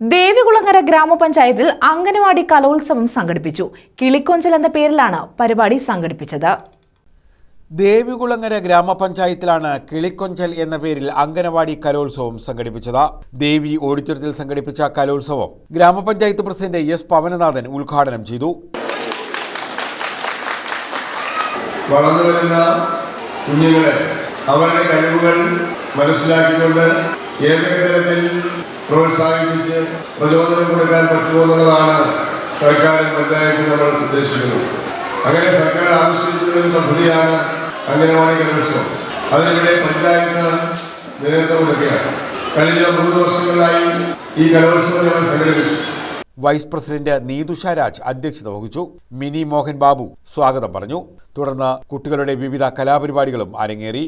ദേവികുളങ്ങര ഗ്രാമപഞ്ചായത്തിൽ അംഗനവാടി കലോത്സവം സംഘടിപ്പിച്ചു. കിളിക്കൊഞ്ചൽ എന്ന പേരിലാണ് പരിപാടി സംഘടിപ്പിച്ചത്. ദേവികുളങ്ങര ഗ്രാമപഞ്ചായത്തിലാണ് കിളിക്കൊഞ്ചൽ എന്ന പേരിൽ അംഗനവാടി കലോത്സവം സംഘടിപ്പിച്ചത്. ദേവി ഓഡിറ്റോറിയത്തിൽ സംഘടിപ്പിച്ച കലോത്സവം ഗ്രാമപഞ്ചായത്ത് പ്രസിഡന്റ് എസ് പവനനാഥൻ ഉദ്ഘാടനം ചെയ്തു. വളർന്നുവരുന്ന കുഞ്ഞുങ്ങളെ അവരുടെ കഴിവുകൾ മനസ്സിലാക്കിക്കൊണ്ട് ഏതൊക്കെ തരത്തിൽ പ്രോത്സാഹിപ്പിച്ച് പ്രചോദനം കൊടുക്കാൻ പറ്റുമെന്നുള്ളതാണ് സർക്കാരും പഞ്ചായത്തും നമ്മൾ ഉദ്ദേശിക്കുന്നത്. അങ്ങനെ സർക്കാർ ആവിഷ്കരിക്കുന്ന ഒരു പദ്ധതിയാണ് അംഗനവാടി കലോത്സവം. അതിനിടെ പഞ്ചായത്ത് നേതൃത്വം കൊടുക്കുകയാണ്. കഴിഞ്ഞ 3 വർഷങ്ങളായി ഈ കലോത്സവം ഞങ്ങൾ സംഘടിപ്പിച്ചു. വൈസ് പ്രസിഡന്റ് നീതുഷ രാജ് അധ്യക്ഷത വഹിച്ചു. മിനി മോഹൻ ബാബു സ്വാഗതം പറഞ്ഞു. തുടർന്ന് കുട്ടികളുടെ വിവിധ കലാപരിപാടികളും അരങ്ങേറി.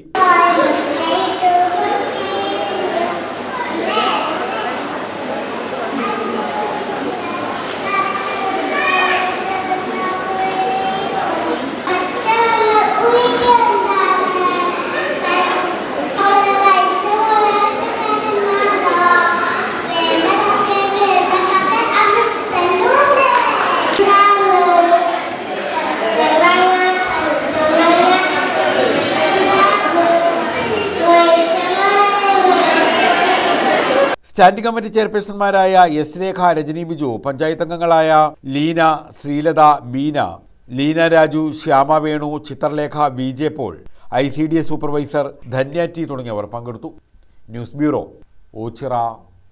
സ്റ്റാൻഡിംഗ് കമ്മിറ്റി ചെയർപേഴ്സൺമാരായ എസ് രേഖ, രജനി ബിജു, പഞ്ചായത്ത് അംഗങ്ങളായ Leena, Sreelatha, Beena, Leena Raju, Shyama Venu, Chithralekha, V J Paul, ICDS supervisor Dhanya T തുടങ്ങിയവർ പങ്കെടുത്തു. News bureau, Ochira.